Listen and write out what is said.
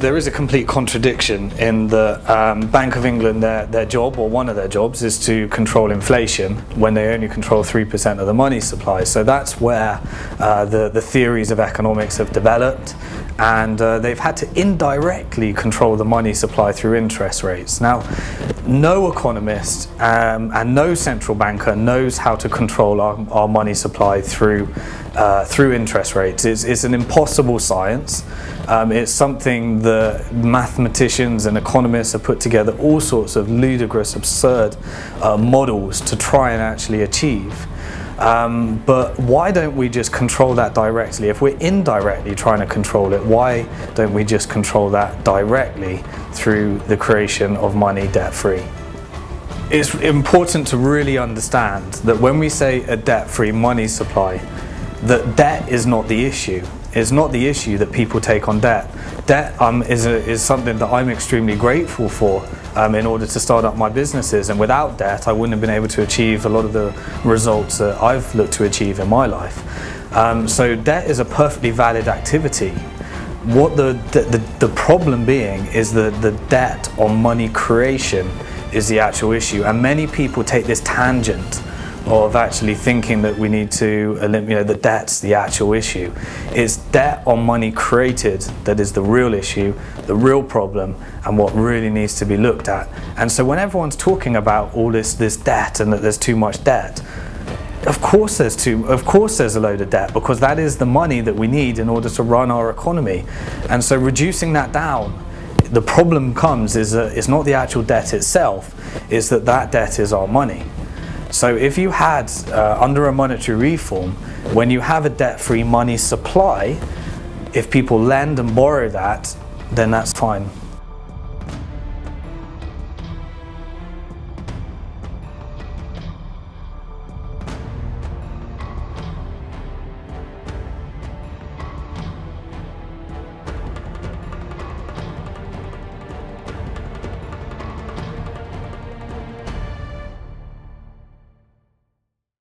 there is a complete contradiction in the Bank of England, their job, or one of their jobs, is to control inflation when they only control 3% of the money supply. So that's where the theories of economics have developed, and they've had to indirectly control the money supply through interest rates. Now, no economist and no central banker knows how to control our money supply through interest rates. It's an impossible science. It's something that mathematicians and economists have put together all sorts of ludicrous, absurd models to try and actually achieve. But why don't we just control that directly? If we're indirectly trying to control it, why don't we just control that directly through the creation of money debt-free? It's important to really understand that when we say a debt-free money supply, that debt is not the issue. It's not the issue that people take on debt. Debt is something that I'm extremely grateful for in order to start up my businesses, and without debt I wouldn't have been able to achieve a lot of the results that I've looked to achieve in my life. So debt is a perfectly valid activity. What the problem being is that the debt on money creation is the actual issue, and many people take this tangent of actually thinking that we need to eliminate, the debt's the actual issue. It's debt on money created that is the real issue, the real problem, and what really needs to be looked at. And so when everyone's talking about all this debt and that there's too much debt, of course there's a load of debt, because that is the money that we need in order to run our economy. And so reducing that down, the problem comes is that it's not the actual debt itself, it's that debt is our money. So if you had, under a monetary reform, when you have a debt-free money supply, if people lend and borrow that, then that's fine.